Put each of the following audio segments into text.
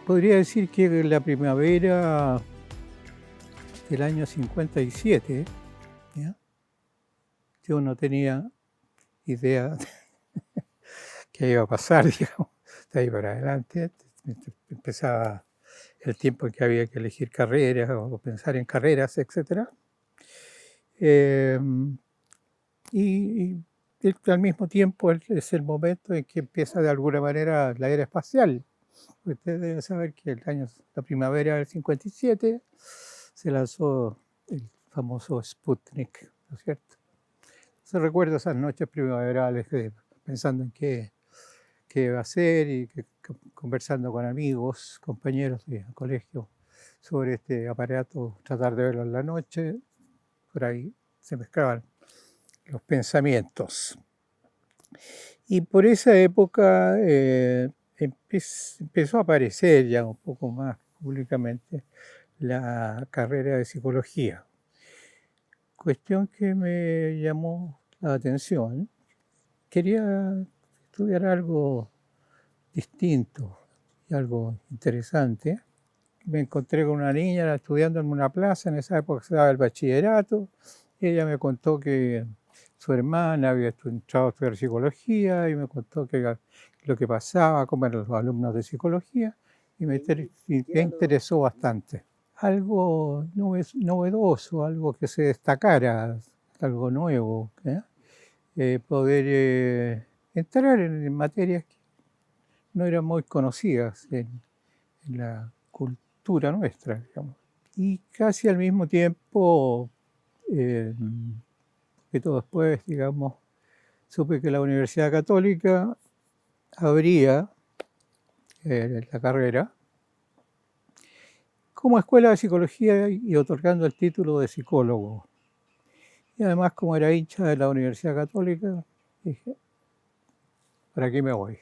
Podría decir que la primavera del año 57, ¿ya? Yo no tenía idea qué iba a pasar, digamos, de ahí para adelante. Empezaba el tiempo en que había que elegir carreras o pensar en carreras, etc. Y al mismo tiempo es el momento en que empieza de alguna manera la era espacial. Usted debe saber que la primavera del 57 se lanzó el famoso Sputnik, ¿no es cierto? Se recuerda esas noches primaverales pensando en qué iba a hacer y conversando con amigos, compañeros de colegio sobre este aparato, tratar de verlo en la noche. Por ahí se mezclaban los pensamientos. Y por esa época empezó a aparecer ya un poco más públicamente la carrera de psicología. Cuestión que me llamó la atención. Quería estudiar algo distinto y algo interesante. Me encontré con una niña estudiando en una plaza, en esa época se daba el bachillerato. Ella me contó que su hermana había entrado a estudiar psicología y me contó lo que pasaba, cómo eran los alumnos de psicología, y me interesó bastante. Algo novedoso, algo que se destacara, algo nuevo, poder entrar en materias que no eran muy conocidas en la cultura nuestra, digamos. Y casi al mismo tiempo, que todo después, digamos, supe que la Universidad Católica abría la carrera como escuela de psicología y otorgando el título de psicólogo. Y además, como era hincha de la Universidad Católica, dije, ¿para qué me voy?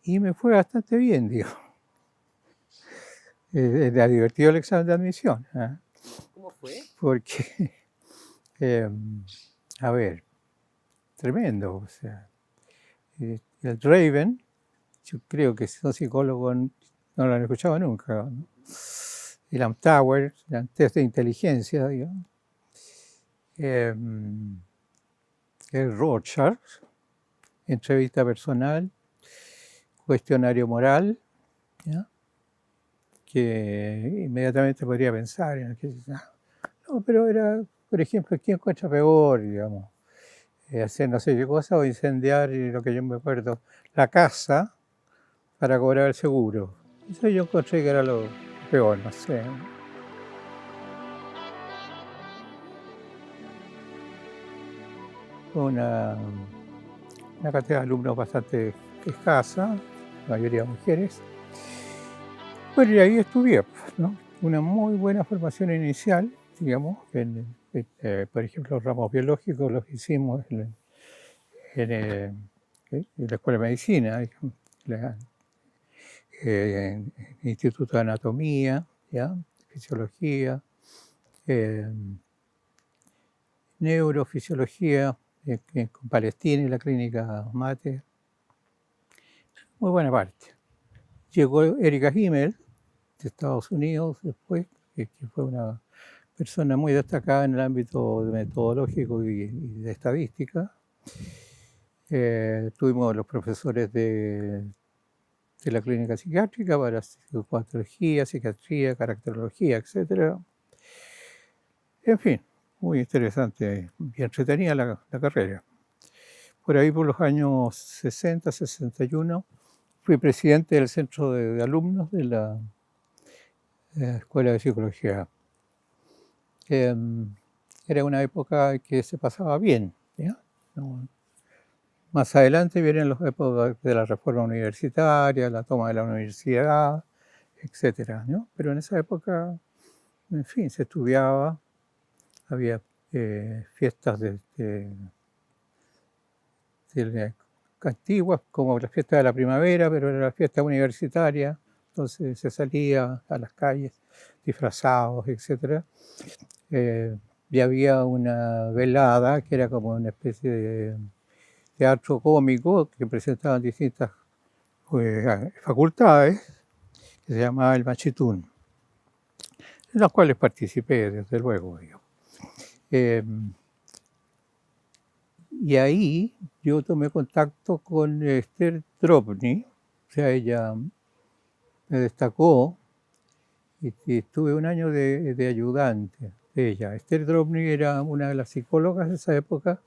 Y me fue bastante bien, digo. Era divertido el examen de admisión. ¿Cómo fue? Porque, a ver, tremendo. O sea, el Raven, yo creo que si son psicólogos no lo han escuchado nunca, ¿no? El Amtower, el test de inteligencia, digamos. El Rorschach, entrevista personal, cuestionario moral, ¿ya? Que inmediatamente podría pensar en que no, pero era, por ejemplo, ¿quién encuentra peor, digamos? Hacer no sé qué cosa o incendiar, lo que yo me acuerdo, la casa para cobrar el seguro. Eso yo encontré que era lo peor, no sé. Una cantidad de alumnos bastante escasa, la mayoría mujeres. Bueno, y ahí estudié, ¿no? Una muy buena formación inicial, digamos, por ejemplo, los ramos biológicos los hicimos en la Escuela de Medicina, digamos, en el Instituto de Anatomía, ¿ya? Fisiología, neurofisiología, con Palestina y la clínica Mate. Muy buena parte. Llegó Erika Himmel, de Estados Unidos, después, que fue una persona muy destacada en el ámbito metodológico y de estadística. Tuvimos los profesores de la clínica psiquiátrica para psicopatología, psiquiatría, caracterología, etc. En fin, muy interesante y entretenida la carrera. Por ahí, por los años 60, 61, fui presidente del centro de alumnos de la Escuela de Psicología. Era una época que se pasaba bien, ¿ya? No, más adelante vienen las épocas de la reforma universitaria, la toma de la universidad, etcétera, ¿no? Pero en esa época, en fin, se estudiaba, había fiestas antiguas, como la fiesta de la primavera, pero era la fiesta universitaria, entonces se salía a las calles disfrazados, etcétera. Y había una velada que era como una especie de teatro cómico que presentaban distintas facultades, que se llamaba el Machitún, en los cuales participé, desde luego. Y ahí yo tomé contacto con Esther Drobny, o sea, ella me destacó y estuve un año de ayudante de ella. Esther Drobny era una de las psicólogas de esa época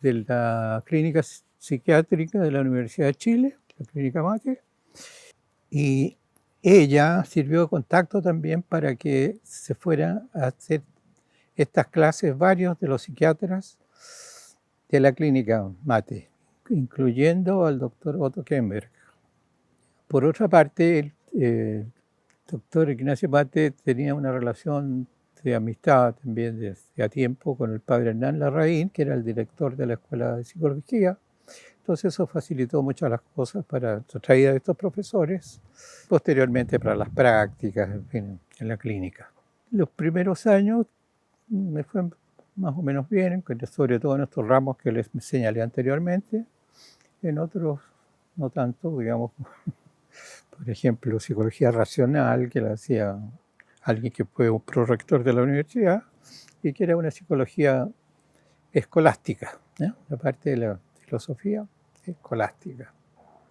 de la clínica psiquiátrica de la Universidad de Chile, la clínica Mate, y ella sirvió de contacto también para que se fueran a hacer estas clases varios de los psiquiatras de la clínica Mate, incluyendo al doctor Otto Kemberg. Por otra parte, el doctor Ignacio Mate tenía una relación de amistad también desde a tiempo con el padre Hernán Larraín, que era el director de la Escuela de Psicología. Entonces eso facilitó muchas las cosas para la traída de estos profesores, posteriormente para las prácticas, en fin, en la clínica. Los primeros años me fue más o menos bien, sobre todo en estos ramos que les señalé anteriormente, en otros no tanto, digamos, por ejemplo, psicología racional, que la hacía alguien que fue un prorector de la universidad, y que era una psicología escolástica, ¿no? La parte de la filosofía escolástica.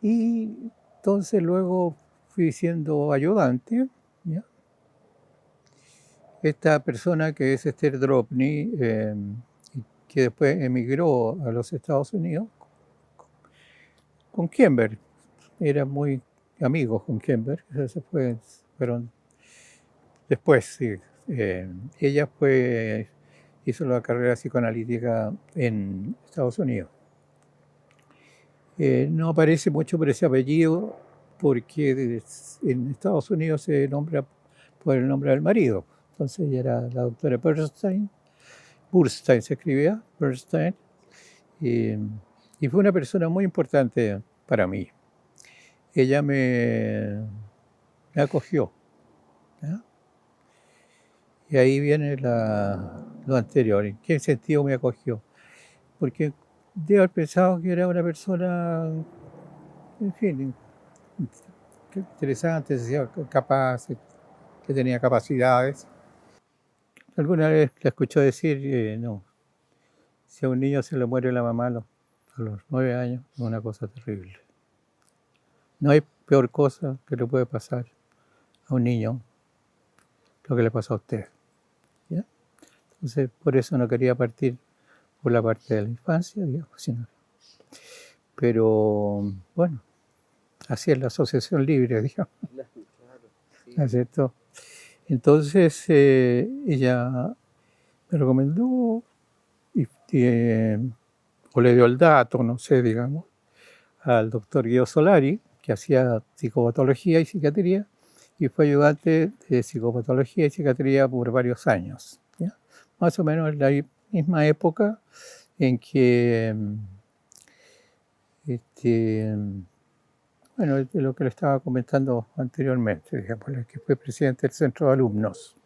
Y entonces luego fui siendo ayudante, ¿ya? Esta persona que es Esther Drobny, que después emigró a los Estados Unidos, con Kemberg, era muy amigos con Kemberg, fueron después, sí. Ella hizo la carrera psicoanalítica en Estados Unidos. No aparece mucho por ese apellido porque en Estados Unidos se nombra por el nombre del marido. Entonces ella era la doctora Bernstein se escribía, Bernstein, y fue una persona muy importante para mí. Ella me acogió, ¿ya? Y ahí viene lo anterior. ¿En qué sentido me acogió? Porque debo haber pensado que era una persona, en fin, interesante, capaz, que tenía capacidades. Alguna vez la escuchó decir, no, si a un niño se le muere la mamá a los 9 años, es una cosa terrible. No hay peor cosa que le puede pasar a un niño lo que le pasó a usted, ¿ya? Entonces, por eso no quería partir por la parte de la infancia, digamos, pero bueno, así es la asociación libre, digamos. Claro, sí. ¿Aceptó? Entonces, ella me recomendó o le dio el dato, no sé, digamos, al doctor Guido Solari, que hacía psicopatología y psiquiatría, y fue ayudante de psicopatología y psiquiatría por varios años, ¿ya? Más o menos en la misma época en que, bueno, de lo que le estaba comentando anteriormente, digamos, que fue presidente del centro de alumnos.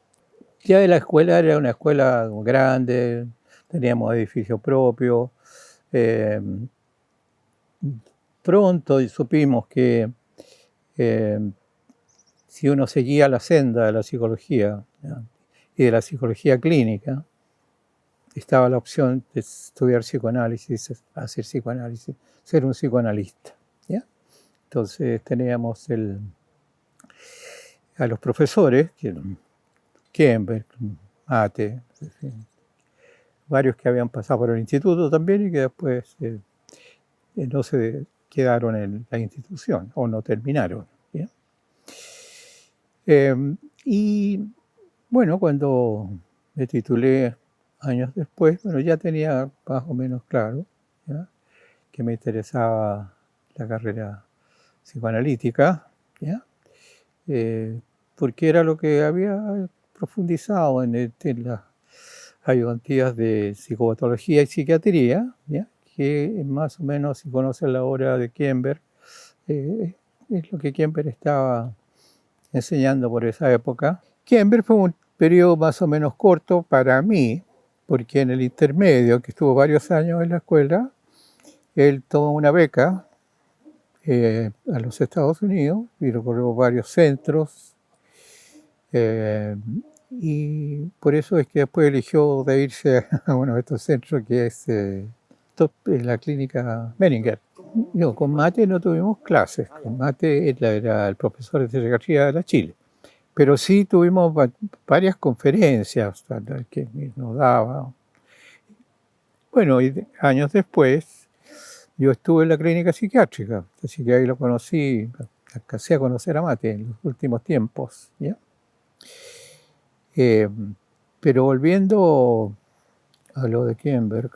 Ya de la escuela era una escuela grande, teníamos edificio propio. Pronto supimos que si uno seguía la senda de la psicología, ¿ya? Y de la psicología clínica, estaba la opción de estudiar psicoanálisis, hacer psicoanálisis, ser un psicoanalista, ¿ya? Entonces teníamos a los profesores, que eran Kemberg, Mate, en fin, varios que habían pasado por el instituto también y que después no se quedaron en la institución o no terminaron, ¿ya? Y bueno, cuando me titulé años después, bueno, ya tenía más o menos claro, ¿ya?, que me interesaba la carrera psicoanalítica, ¿ya? Porque era lo que había profundizado en las ayudantías de psicopatología y psiquiatría, ¿ya?, que más o menos, si conocen la obra de Kemberg, es lo que Kemberg estaba enseñando por esa época. Kemberg fue un periodo más o menos corto para mí, porque en el intermedio, que estuvo varios años en la escuela, él tomó una beca a los Estados Unidos y recorrió varios centros Eh, y por eso es que después eligió de irse a uno de estos centros que es la clínica Menninger. No, con Mate no tuvimos clases. Con Mate era el profesor de psiquiatría de la Chile. Pero sí tuvimos varias conferencias que nos daba. Bueno, y años después yo estuve en la clínica psiquiátrica, así que ahí lo conocí, alcancé a conocer a Mate en los últimos tiempos, ¿ya? Eh, pero volviendo a lo de Kemberg,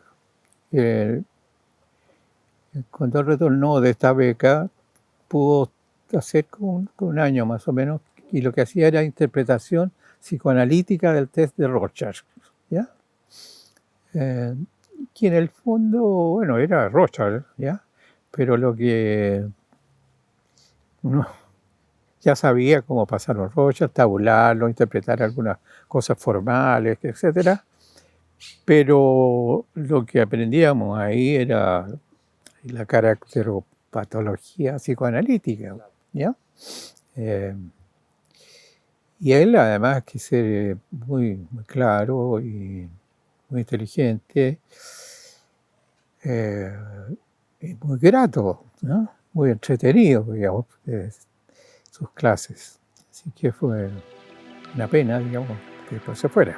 eh, cuando retornó de esta beca, pudo hacer con un año más o menos, y lo que hacía era interpretación psicoanalítica del test de Rorschach, ¿ya? Eh, que en el fondo, bueno, era Rorschach, ¿ya? Pero lo que uno ya sabía cómo pasar los Rorschach, tabularlo, interpretar algunas cosas formales, etcétera. Pero lo que aprendíamos ahí era la caracteropatología psicoanalítica, ¿ya? Eh, y él, además que ser muy, muy claro y muy inteligente, y muy grato, ¿no? Muy entretenido, digamos, sus clases. Así que fue una pena, digamos, que después se fuera.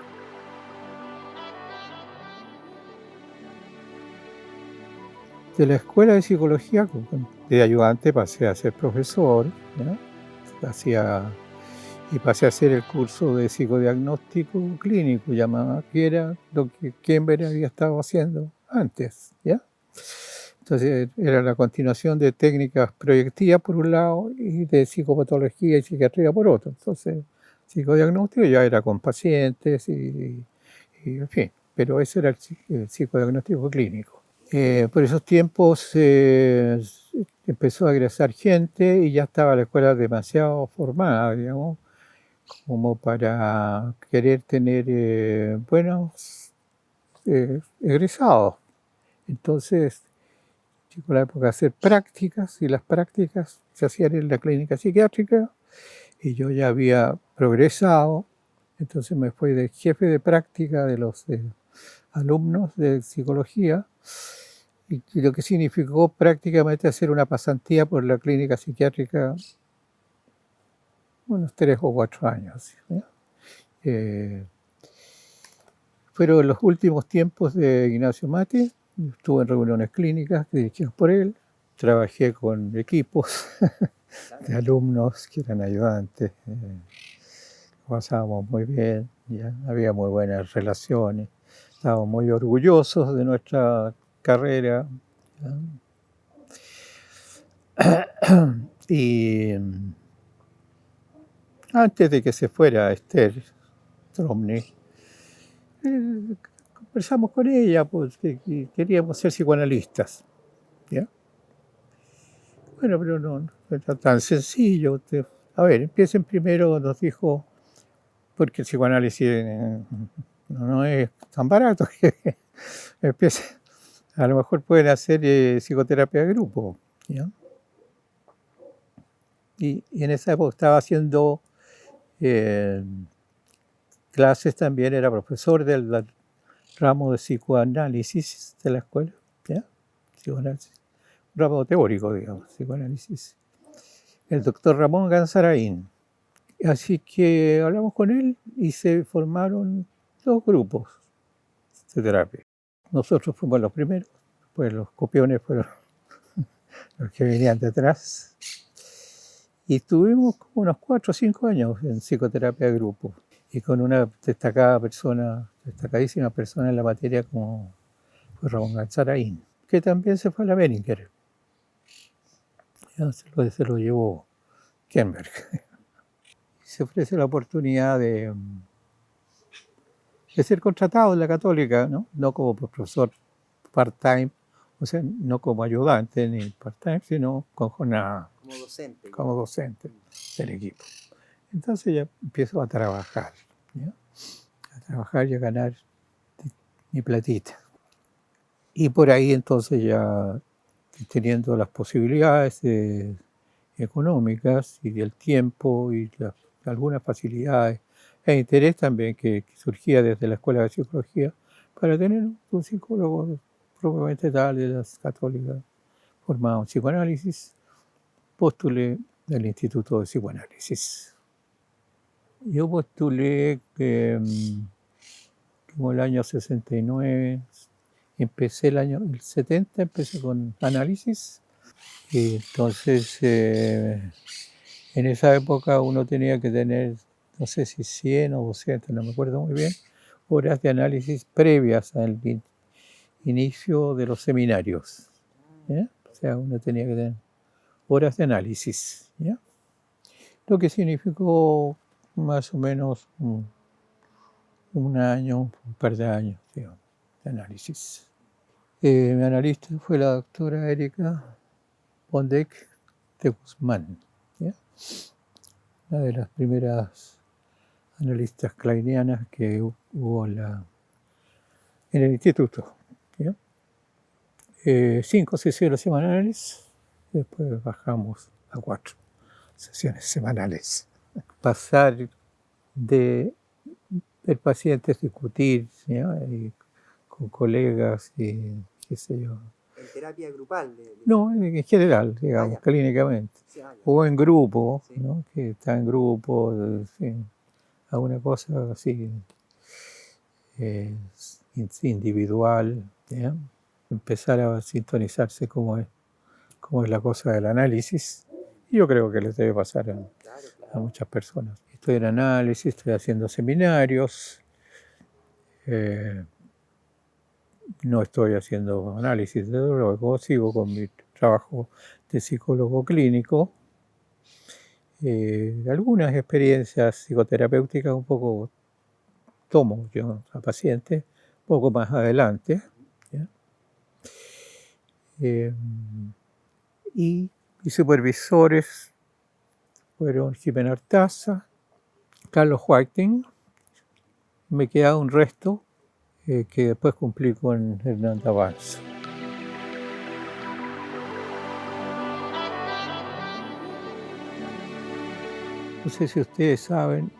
De la escuela de psicología, de ayudante pasé a ser profesor, ¿no? Y pasé a hacer el curso de psicodiagnóstico clínico, llamaba, que era lo que Kember había estado haciendo antes, ¿ya? Entonces era la continuación de técnicas proyectivas por un lado y de psicopatología y psiquiatría por otro. Entonces, psicodiagnóstico ya era con pacientes y en fin, pero ese era el psicodiagnóstico clínico. Por esos tiempos empezó a egresar gente y ya estaba la escuela demasiado formada, digamos, como para querer tener buenos egresados. Entonces, llegó la época de hacer prácticas y las prácticas se hacían en la clínica psiquiátrica y yo ya había progresado, entonces me fui de jefe de práctica de los alumnos de psicología y lo que significó prácticamente hacer una pasantía por la clínica psiquiátrica unos 3 o 4 años. Fueron los últimos tiempos de Ignacio Mate, estuve en reuniones clínicas dirigidas por él, trabajé con equipos de alumnos que eran ayudantes, lo pasábamos muy bien, ¿ya? Había muy buenas relaciones, estábamos muy orgullosos de nuestra carrera. ¿Ya? Y antes de que se fuera Esther Tromny, conversamos con ella, pues que queríamos ser psicoanalistas, ¿ya? Bueno, pero no era tan sencillo. A ver, empiecen primero, nos dijo, porque el psicoanálisis no es tan barato. Empiecen, a lo mejor pueden hacer psicoterapia de grupo, ¿ya? Y en esa época estaba haciendo clases también, era profesor del ramo de psicoanálisis de la escuela, ¿ya? Psicoanálisis, ramo teórico, digamos, psicoanálisis. El doctor Ramón Gansarain. Así que hablamos con él y se formaron 2 grupos de terapia. Nosotros fuimos los primeros, pues los copiones fueron los que venían detrás. Y estuvimos como unos 4 o 5 años en psicoterapia de grupo y con una destacadísima persona en la materia como fue Ramón Gansarain, que también se fue a la Menninger. Se lo llevó Kemberg. Se ofrece la oportunidad de ser contratado en la Católica, ¿no? Como profesor part-time, o sea, no como ayudante ni part-time, sino con jornada. Como docente del equipo. Entonces ya empiezo a trabajar, ¿ya? A trabajar y a ganar mi platita. Y por ahí entonces ya teniendo las posibilidades económicas y del tiempo y algunas facilidades e interés también que surgía desde la Escuela de Psicología para tener un psicólogo propiamente tal de las católicas formado en psicoanálisis, postulé al Instituto de Psicoanálisis. Yo postulé como el año 69, empecé el 70, empecé con análisis, y entonces en esa época uno tenía que tener, no sé si 100 o 200, no me acuerdo muy bien, horas de análisis previas al inicio de los seminarios. ¿Ya? O sea, uno tenía que tener horas de análisis. ¿Ya? Lo que significó más o menos un año, un par de años, digamos, de análisis. Mi analista fue la doctora Erika Pondek de Guzmán, ¿ya? Una de las primeras analistas kleinianas que hubo en el instituto. ¿Ya? 5 sesiones semanales, después bajamos a 4 sesiones semanales. Pasar de ver pacientes, discutir, ¿ya? Y con colegas y qué sé yo. ¿En terapia grupal? No, en general, digamos, clínicamente. Sí, o en grupo, sí. ¿no? Que está en grupo, sí, alguna cosa así individual, ¿ya? Empezar a sintonizarse cómo es la cosa del análisis. Y yo creo que les debe pasar a muchas personas. Estoy en análisis, estoy haciendo seminarios. No estoy haciendo análisis, desde luego, sigo con mi trabajo de psicólogo clínico. Algunas experiencias psicoterapéuticas un poco tomo yo a pacientes, un poco más adelante. ¿Ya? Y mis supervisores fueron Jimena Artaza, Carlos Whiting, me queda un resto que después cumplí con Hernán Davanzo. No sé si ustedes saben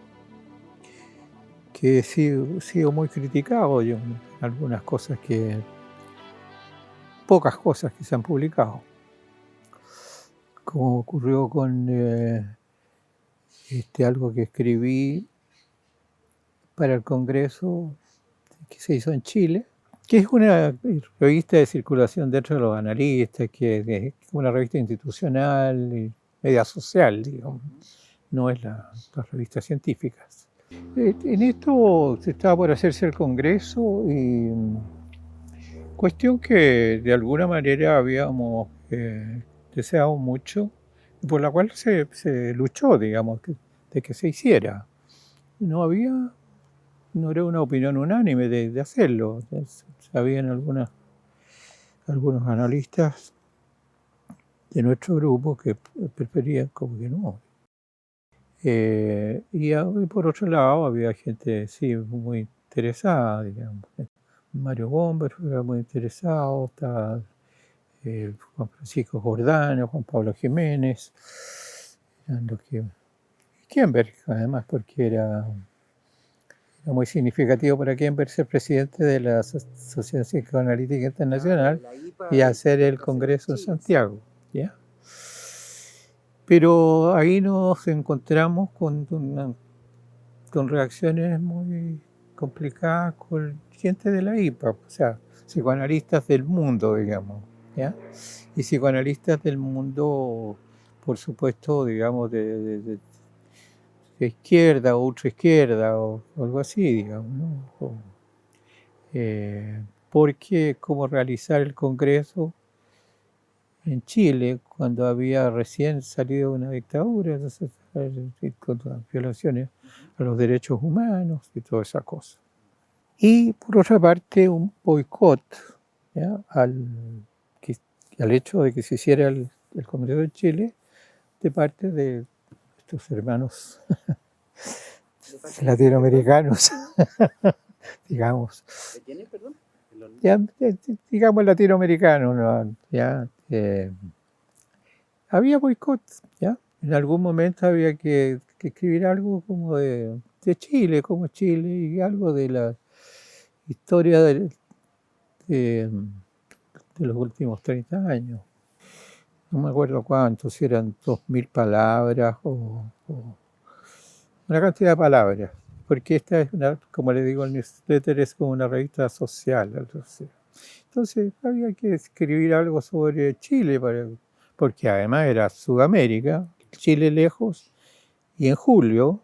que he sido muy criticado yo en algunas cosas pocas cosas que se han publicado, como ocurrió con algo que escribí para el Congreso que se hizo en Chile, que es una revista de circulación dentro de los analistas, que es una revista institucional y media social, digamos, no es las revistas científicas. En esto se estaba por hacerse el Congreso y cuestión que de alguna manera habíamos deseado mucho, por la cual se luchó, digamos, de que se hiciera. No era una opinión unánime de hacerlo. Habían algunos analistas de nuestro grupo que preferían como que no. Y por otro lado había gente, sí, muy interesada, digamos. Mario Bomber era muy interesado, estaba Juan Francisco Jordano, Juan Pablo Jiménez, Kemberg, además, porque era muy significativo para Kemberg ser presidente de la Sociedad Psicoanalítica Internacional y hacer el Congreso en Santiago, ¿ya? Pero ahí nos encontramos con reacciones muy complicadas con gente de la IPA, o sea, psicoanalistas del mundo, digamos, ¿ya? Y psicoanalistas del mundo, por supuesto, digamos, de izquierda o ultraizquierda o algo así, digamos, ¿no? Porque como realizar el Congreso en Chile, cuando había recién salido una dictadura, entonces, con las violaciones a los derechos humanos y toda esa cosa. Y por otra parte, un boicot, ¿ya? al hecho de que se hiciera el Congreso en Chile de parte de estos hermanos latinoamericanos, digamos. ¿De quiénes, perdón? Ya, digamos latinoamericanos, ¿no? Ya, había boicot, ¿ya? En algún momento había que escribir algo como de de Chile, como Chile, y algo de la historia de, de los últimos 30 años. No me acuerdo cuántos, si eran 2000 palabras o una cantidad de palabras, porque esta es una, como le digo, el newsletter es como una revista social, entonces había que escribir algo sobre Chile, porque además era Sudamérica, Chile lejos, y en julio,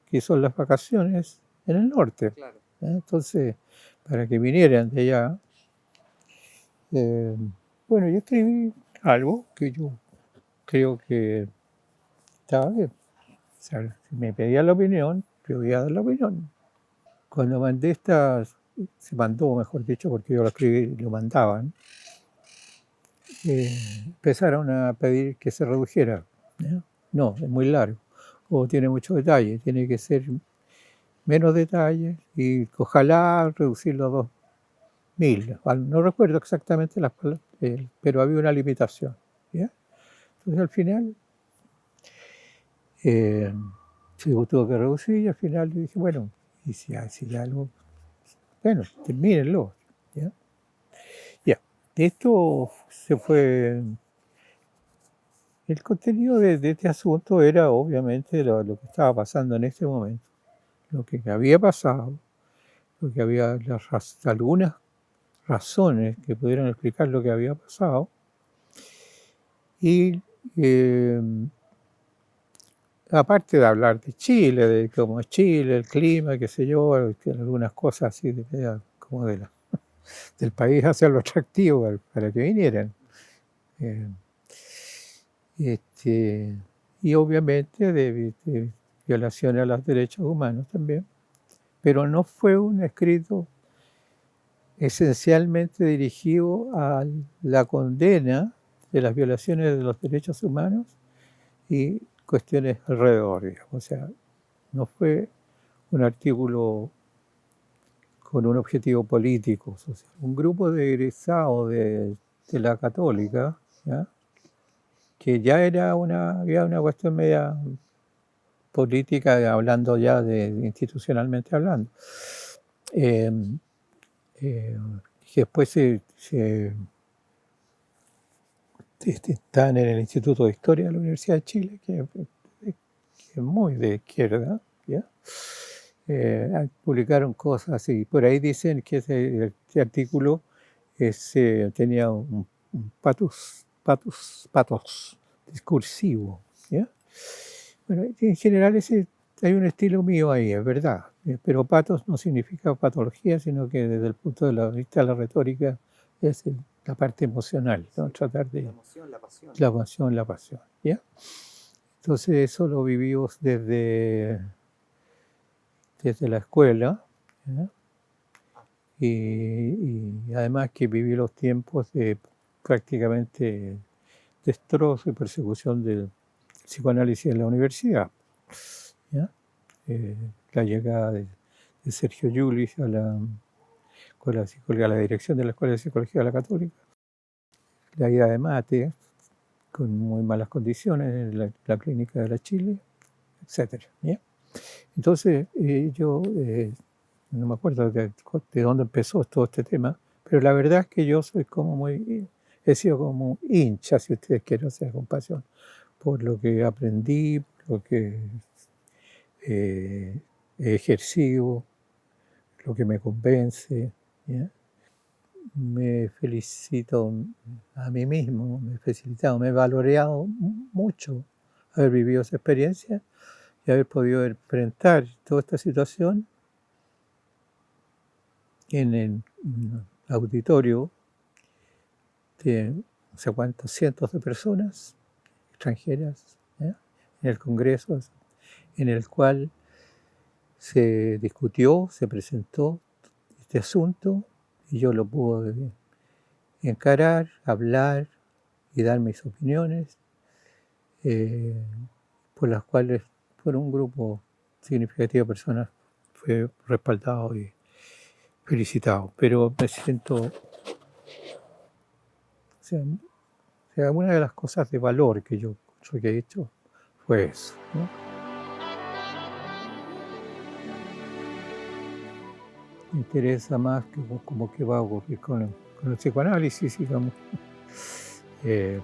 que son las vacaciones en el norte. Claro. Entonces, para que vinieran de allá, bueno, yo escribí algo que yo creo que estaba bien. O sea, si me pedían la opinión, yo iba a dar la opinión. Cuando mandé se mandó, mejor dicho, porque yo lo escribí y lo mandaban, empezaron a pedir que se redujera. ¿Ya? No, es muy largo, o tiene mucho detalle, tiene que ser menos detalles y ojalá reducirlo a 2000. No recuerdo exactamente las palabras, pero había una limitación. ¿Ya? Entonces al final se tuvo que reducir y al final le dije, bueno, y si hay algo, bueno, termínenlo. ¿Ya? Ya. Esto se fue. El contenido de este asunto era obviamente lo que estaba pasando en este momento, lo que había pasado, lo que había algunas razones que pudieran explicar lo que había pasado y aparte de hablar de Chile, de cómo es Chile, el clima, qué sé yo, algunas cosas así como del país, hacerlo atractivo para que vinieran. Eh, y obviamente de violaciones a los derechos humanos también, pero no fue un escrito esencialmente dirigido a la condena de las violaciones de los derechos humanos y cuestiones alrededor, digamos. O sea, no fue un artículo con un objetivo político social. Un grupo de egresados de la Católica, ¿ya? Que ya había una cuestión media política, hablando ya institucionalmente hablando, eh, eh, que después están en el Instituto de Historia de la Universidad de Chile, que es muy de izquierda, ¿ya? Publicaron cosas así. Por ahí dicen que este artículo tenía un patos discursivo, ¿ya? Bueno, en general hay un estilo mío ahí, es verdad, pero patos no significa patología, sino que desde el punto de vista de la retórica es la parte emocional, ¿no? Tratar de La emoción, la pasión. la pasión, ¿ya? Entonces eso lo vivimos desde la escuela, ¿ya? Y además que viví los tiempos de prácticamente destrozo y persecución del psicoanálisis en la universidad, ¿ya? La llegada de Sergio Llulich a la dirección de la Escuela de Psicología de la Católica, la ida de Mate, con muy malas condiciones en la clínica de la Chile, etc. ¿Ya? Entonces, yo no me acuerdo de dónde empezó todo este tema, pero la verdad es que yo soy he sido como hincha, si ustedes quieren, o sea, con pasión, por lo que aprendí, por lo que he ejercido, lo que me convence, ¿ya? Me felicito a mí mismo, me he felicitado, me he valoreado mucho haber vivido esa experiencia y haber podido enfrentar toda esta situación en el auditorio de no sé cuántos cientos de personas extranjeras, ¿ya? En el Congreso, en el cual se discutió, se presentó este asunto y yo lo pude encarar, hablar y dar mis opiniones, por las cuales por un grupo significativo de personas fue respaldado y felicitado. Pero me siento, una de las cosas de valor que yo he hecho fue eso, ¿no? me interesa más como que va a ocurrir con el psicoanálisis, digamos. ¿Qué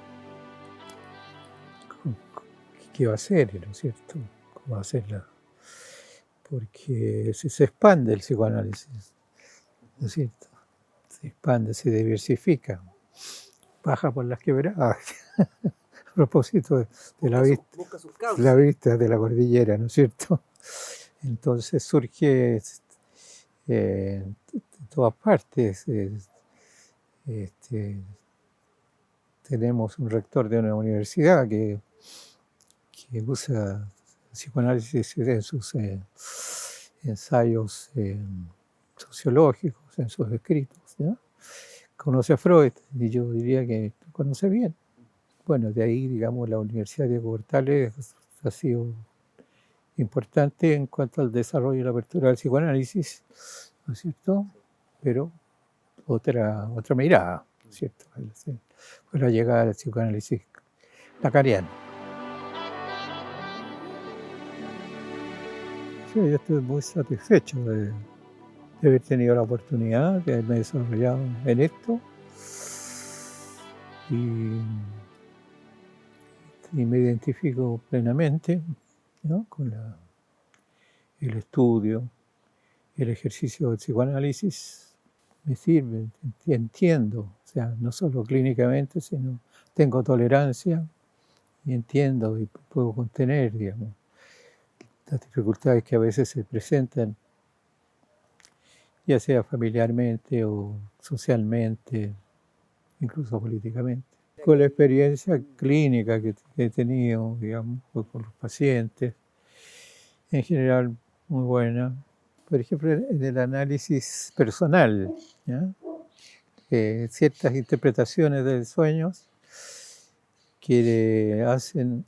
va a ser, ¿no es cierto? ¿Cómo va a ser porque se expande el psicoanálisis, ¿no es cierto? Se expande, se diversifica, baja por las quebradas. A propósito de Busca sus causas. la vista de la cordillera, ¿no es cierto? Entonces surge de todas partes. Tenemos un rector de una universidad que usa psicoanálisis en sus ensayos sociológicos, en sus escritos, ¿no? Conoce a Freud, y yo diría que conoce bien. Bueno, de ahí, digamos, la Universidad de Portales ha sido importante en cuanto al desarrollo y la apertura del psicoanálisis, ¿no es cierto? Pero otra mirada, ¿no es cierto? Fue la llegada del psicoanálisis lacaniano. Sí, yo estoy muy satisfecho de haber tenido la oportunidad, de haberme desarrollado en esto y me identifico plenamente, ¿no? Con el estudio, el ejercicio del psicoanálisis me sirve, entiendo, o sea, no solo clínicamente, sino tengo tolerancia y entiendo y puedo contener, digamos, las dificultades que a veces se presentan, ya sea familiarmente o socialmente, incluso políticamente. Con la experiencia clínica que he tenido, digamos, con los pacientes, en general muy buena. Por ejemplo, en el análisis personal, ¿ya? Ciertas interpretaciones de sueños que hacen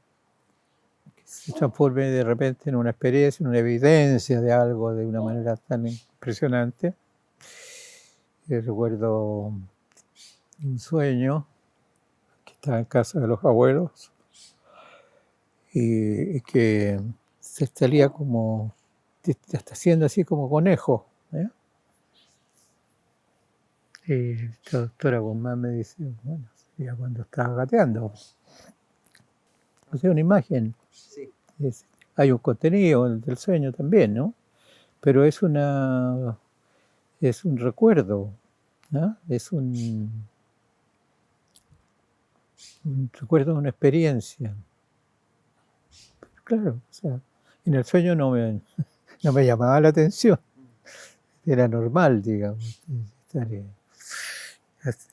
que se transforme de repente en una experiencia, en una evidencia de algo de una manera tan impresionante. Recuerdo un sueño que estaba en casa de los abuelos y que se salía como, hasta haciendo así como conejo, ¿eh? Y la doctora Guzmán me dice, bueno, sería cuando estaba gateando. O sea, una imagen. Sí. Hay un contenido del sueño también, ¿no? Pero es un recuerdo, ¿no? Es un recuerdo de una experiencia. Claro, o sea, en el sueño no me llamaba la atención. Era normal, digamos,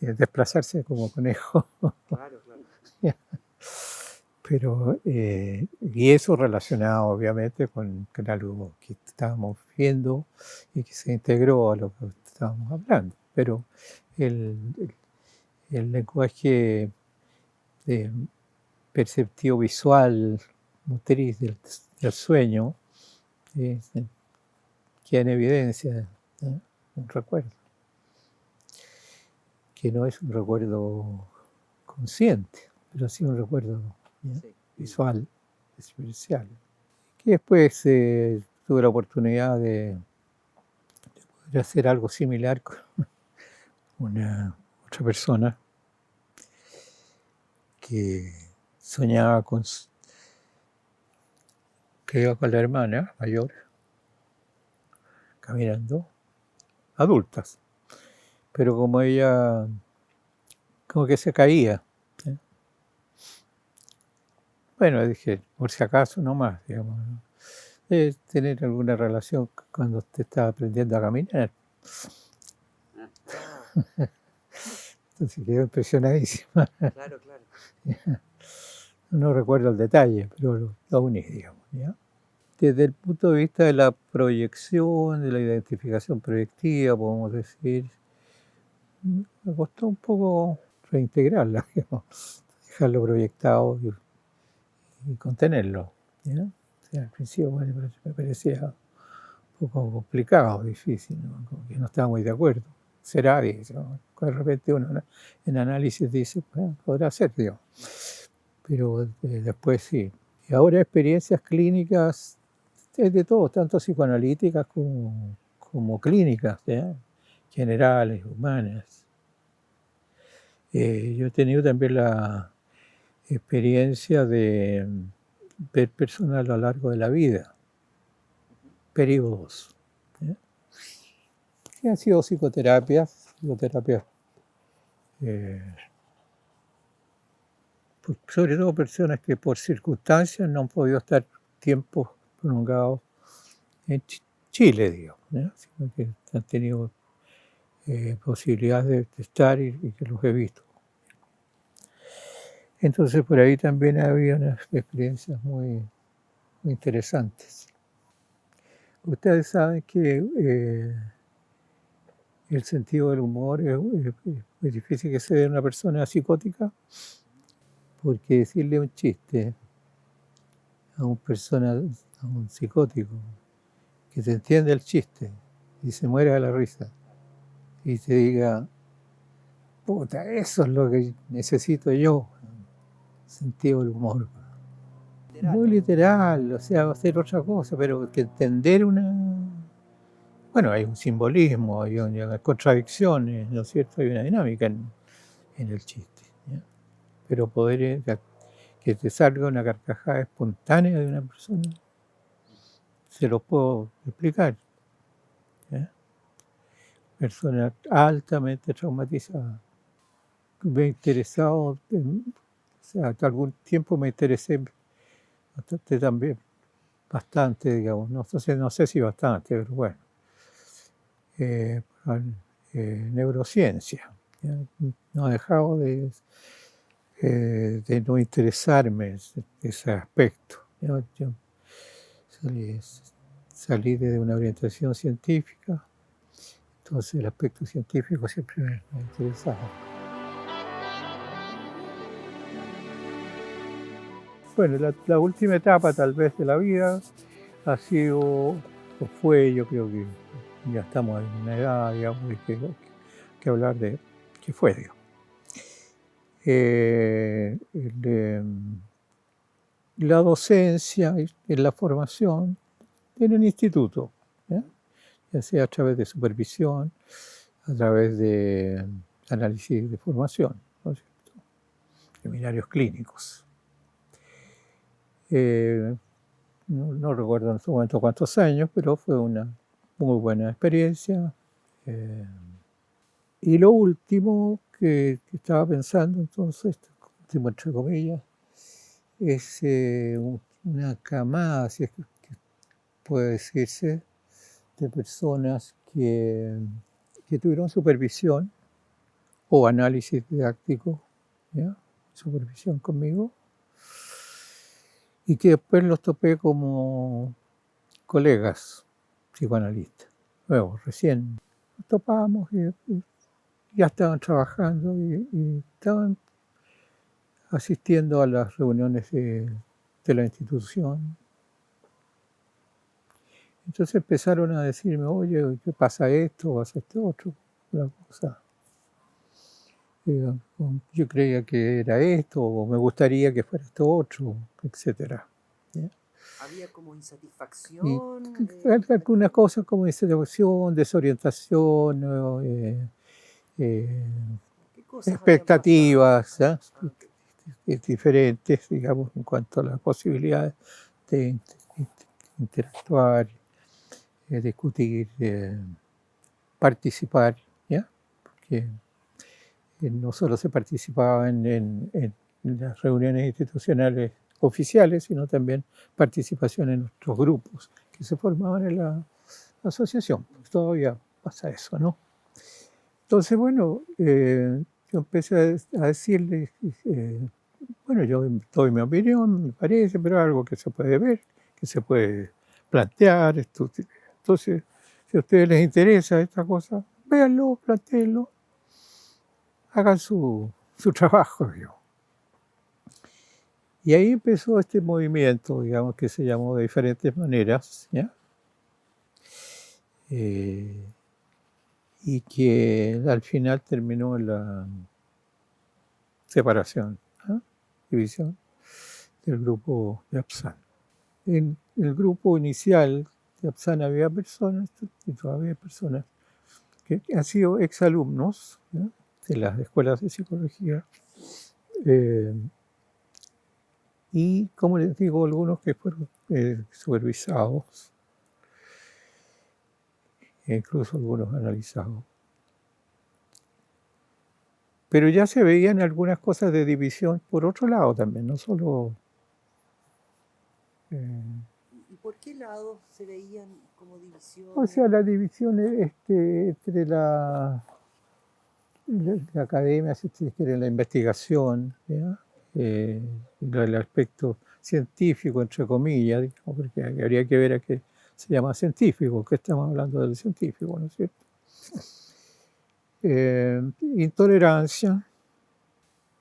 desplazarse como conejo. Claro, claro. Pero, y eso relacionado obviamente con algo que estábamos viendo y que se integró a lo que estábamos hablando. Pero el lenguaje perceptivo visual, motriz del sueño, queda en evidencia, ¿no? Un recuerdo, que no es un recuerdo consciente, pero sí un recuerdo, ¿no? Sí, visual, experiencial. Que después tuve la oportunidad de poder hacer algo similar con otra persona que soñaba que iba con la hermana mayor caminando, adultas, pero como ella como que se caía, ¿eh? Bueno, dije, por si acaso nomás, digamos, ¿no? Tener alguna relación cuando usted estaba aprendiendo a caminar. Entonces quedó impresionadísima. Claro, claro. No recuerdo el detalle, pero lo uní, digamos, ¿ya? Desde el punto de vista de la proyección, de la identificación proyectiva, podemos decir, me costó un poco reintegrarla, digamos, dejarlo proyectado y contenerlo, ¿ya? O sea, al principio bueno, me parecía un poco complicado, difícil, ¿no? Como que no estaba muy de acuerdo. Será, dice, ¿no? De repente uno en análisis dice, bueno, podrá ser, digamos. Pero después sí. Y ahora experiencias clínicas de todo, tanto psicoanalíticas como como clínicas, ¿ya? Generales, humanas. Yo he tenido también la experiencia de ver personas a lo largo de la vida, periodos, ¿ya? Que han sido psicoterapias, sobre todo personas que por circunstancias no han podido estar tiempos prolongados en Chile, digamos, ¿ya? Sino que han tenido posibilidades de estar y que los he visto. Entonces por ahí también había unas experiencias muy interesantes. Ustedes saben que el sentido del humor es difícil que se dé a una persona psicótica, porque decirle un chiste a un psicótico que te entiende el chiste y se muera de la risa y te diga, puta, eso es lo que necesito yo, sentido del humor. Muy literal, o sea, hacer otra cosa, pero que entender bueno, hay un simbolismo, hay unas contradicciones, ¿no es cierto? Hay una dinámica en el chiste, ¿ya? Pero poder que te salga una carcajada espontánea de una persona, se lo puedo explicar, ¿ya? Persona altamente traumatizada. Me he interesado, o sea, hasta algún tiempo me interesé bastante también, bastante, digamos, no sé si bastante, pero bueno, por neurociencia. ¿Ya? No he dejado de no interesarme ese aspecto. Yo salí de una orientación científica, entonces el aspecto científico siempre me ha interesado. Bueno, la última etapa tal vez de la vida ha sido, o fue, yo creo que ya estamos en una edad, digamos, de que hablar de qué fue, digamos. La docencia y la formación en el instituto, ya sea a través de supervisión, a través de análisis de formación, ¿no es cierto? Seminarios clínicos. No recuerdo en su momento cuántos años, pero fue una muy buena experiencia. Y lo último que estaba pensando entonces, último entre comillas, es una camada, si es que puede decirse, de personas que tuvieron supervisión o análisis didáctico, ¿ya? Supervisión conmigo, y que después los topé como colegas psicoanalistas. Luego, recién nos topamos y ya estaban trabajando y estaban asistiendo a las reuniones de la institución. Entonces empezaron a decirme, oye, ¿qué pasa esto? ¿Pasa esto otro? Una cosa. Yo creía que era esto, o me gustaría que fuera esto otro, etc. ¿Ya? Había como insatisfacción. Algunas cosas como insatisfacción, desorientación, ¿Qué cosas expectativas diferentes, digamos, en cuanto a las posibilidades de interactuar, discutir, participar, ¿ya? Porque no solo se participaba en las reuniones institucionales oficiales, sino también participación en otros grupos que se formaban en la asociación. Todavía pasa eso, ¿no? Entonces, bueno, yo empecé a decirle, bueno, yo doy mi opinión, me parece, pero algo que se puede ver, que se puede plantear. Entonces, si a ustedes les interesa esta cosa, véanlo, plantéenlo, hagan su trabajo, digamos. Y ahí empezó este movimiento, digamos, que se llamó de diferentes maneras, ¿ya? Y que al final terminó en la separación, división del grupo de Apsan. En el grupo inicial había personas, y todavía hay personas, que han sido exalumnos, ¿ya?, de las escuelas de psicología, y, como les digo, algunos que fueron supervisados, e incluso algunos analizados. Pero ya se veían algunas cosas de división por otro lado también, no solo... ¿Y por qué lados se veían como o divisiones? sea, la división entre la academia, si se quiere, la investigación, ¿ya?, el aspecto científico, entre comillas, digamos, porque habría que ver a qué se llama científico, que estamos hablando del científico, ¿no es cierto? Intolerancia,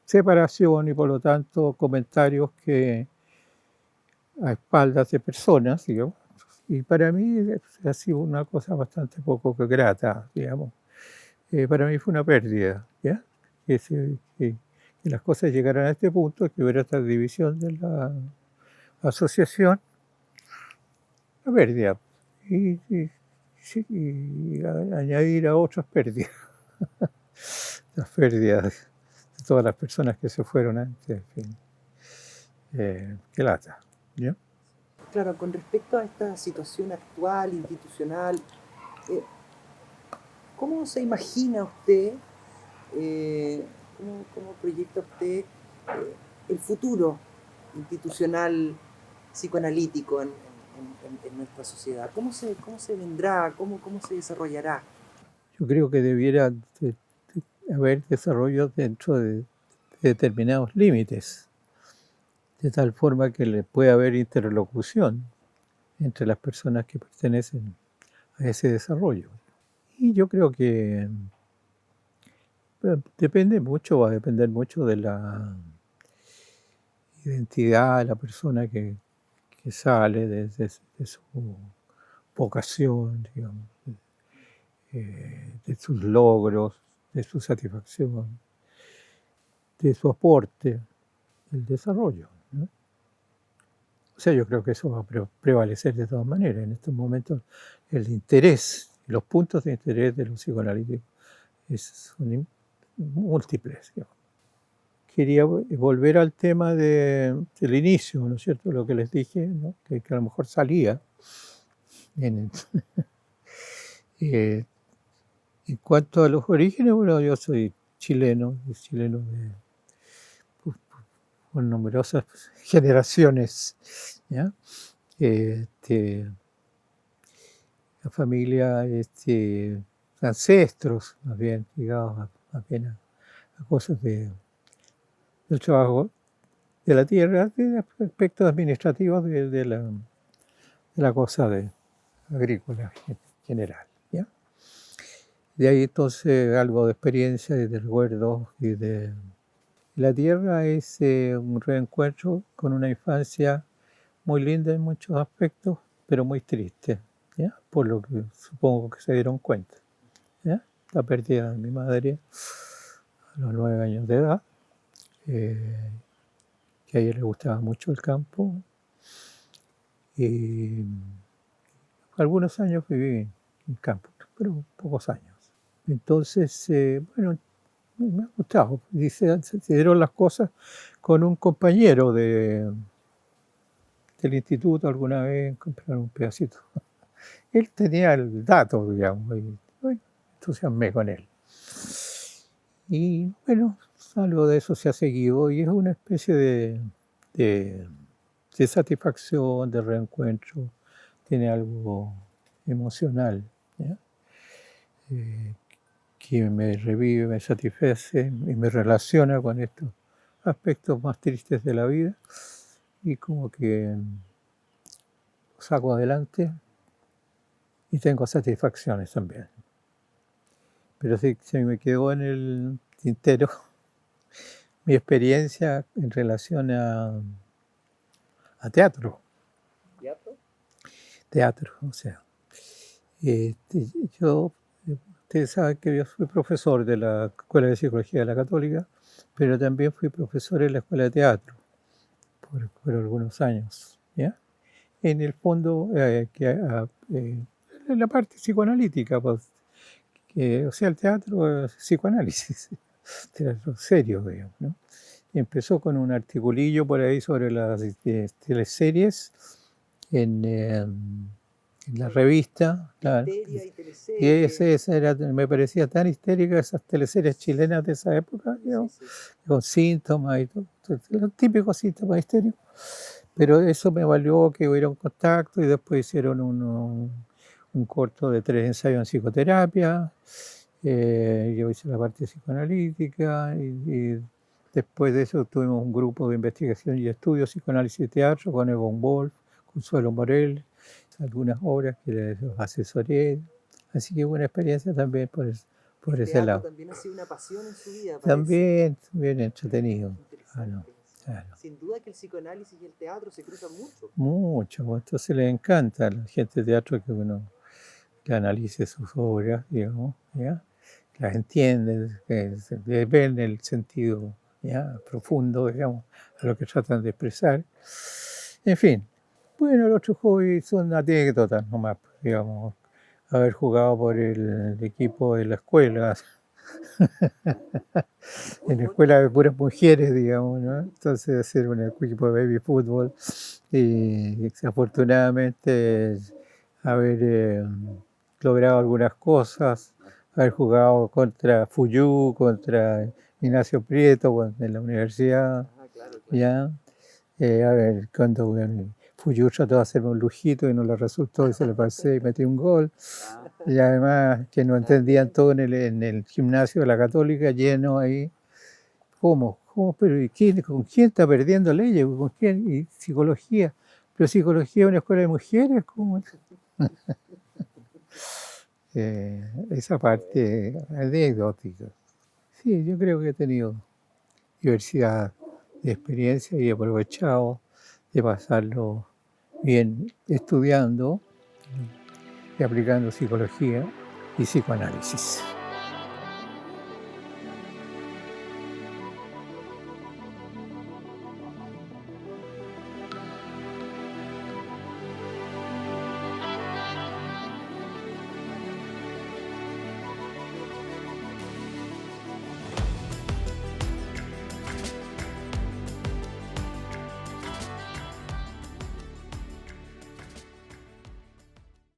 separación y, por lo tanto, comentarios que a espaldas de personas, digamos. Y para mí ha sido una cosa bastante poco grata, digamos. Para mí fue una pérdida, ¿ya? Que las cosas llegaran a este punto, que hubiera esta división de la asociación, una pérdida. Y añadir a otras pérdidas, las pérdidas de todas las personas que se fueron antes, en fin. Qué lata, ¿ya? Claro, con respecto a esta situación actual, institucional, ¿cómo se imagina usted, cómo proyecta usted el futuro institucional psicoanalítico en nuestra sociedad? ¿Cómo se vendrá? ¿Cómo se desarrollará? Yo creo que debiera haber desarrollo dentro de determinados límites, de tal forma que le pueda haber interlocución entre las personas que pertenecen a ese desarrollo. Y yo creo que va a depender mucho de la identidad de la persona que sale, de su vocación, digamos, de sus logros, de su satisfacción, de su aporte, el desarrollo, ¿no? O sea, yo creo que eso va a prevalecer de todas maneras. En estos momentos el interés, los puntos de interés de los psicoanalíticos son múltiples, digamos. Quería volver al tema del inicio, ¿no es cierto? Lo que les dije, ¿no?, que a lo mejor salía. En cuanto a los orígenes, bueno, yo soy chileno con numerosas generaciones, ¿ya? La familia, ancestros, más bien, ligados apenas a cosas del trabajo de la tierra, de aspectos administrativos de la cosa agrícola en general, ¿ya? De ahí entonces algo de experiencia y de recuerdos y de... La tierra es un reencuentro con una infancia muy linda en muchos aspectos, pero muy triste, ¿ya? Por lo que supongo que se dieron cuenta, ¿ya? La pérdida de mi madre a los 9 años de edad, que a ella le gustaba mucho el campo, y algunos años viví en campo, pero pocos años. Entonces, bueno, me ha gustado. Y se dieron las cosas con un compañero del instituto alguna vez, compraron un pedacito. Él tenía el dato, digamos, y bueno, entusiasmé con él. Y bueno, algo de eso se ha seguido y es una especie de satisfacción, de reencuentro, tiene algo emocional, ¿ya? Que me revive, me satisface y me relaciona con estos aspectos más tristes de la vida y como que lo saco adelante y tengo satisfacciones también. Pero sí, se me quedó en el tintero mi experiencia en relación a teatro. ¿Teatro? Teatro, o sea. Ustedes saben que yo fui profesor de la Escuela de Psicología de la Católica, pero también fui profesor en la Escuela de Teatro por algunos años, ¿ya? en el fondo, en la parte psicoanalítica, pues, o sea, el teatro es psicoanálisis, teatro serio, digamos, ¿no? Empezó con un articulillo por ahí sobre las teleseries en la revista, claro. Histeria y Y teleseries. esa era, me parecía tan histérica esas teleseries chilenas de esa época, digamos, Sí, sí. con síntomas y todo, los típicos síntomas histéricos. Pero eso me valió que hubiera un contacto y después hicieron un corto de 3 ensayos en psicoterapia. Yo hice la parte psicoanalítica y después de eso tuvimos un grupo de investigación y estudio psicoanálisis y teatro con Egon Wolf, Consuelo Morel, algunas obras que les asesoré. Así que buena experiencia también por El ese teatro lado. también ha sido una pasión en su vida, parece. También bien entretenido. Interesante. Claro. Sin duda que el psicoanálisis y el teatro se cruzan mucho. Mucho, pues, entonces les encanta a la gente de teatro que uno que analice sus obras, digamos, ¿ya? Las entiende, que ven el sentido, ¿ya? Profundo, digamos, a lo que tratan de expresar. En fin, bueno, los otros hobbies son anécdotas nomás, digamos, haber jugado por el equipo de la escuela, en la escuela de puras mujeres, digamos, ¿no? Entonces hacer un equipo de baby fútbol y afortunadamente haber logrado algunas cosas, haber jugado contra Fuyú, contra Ignacio Prieto en la universidad, Ah, claro, claro. ya. A ver, cuando Fuyú trató de hacerme un lujito y no le resultó y se le pasé y metí un gol. Y además que no entendían todo en el gimnasio de la Católica lleno ahí. ¿Cómo? ¿Cómo? Pero ¿y con quién está perdiendo leyes? ¿Con quién? Y psicología. Pero psicología es una escuela de mujeres, ¿cómo? Esa parte anecdótica. Sí, yo creo que he tenido diversidad de experiencias y he aprovechado de pasarlo bien estudiando y aplicando psicología y psicoanálisis.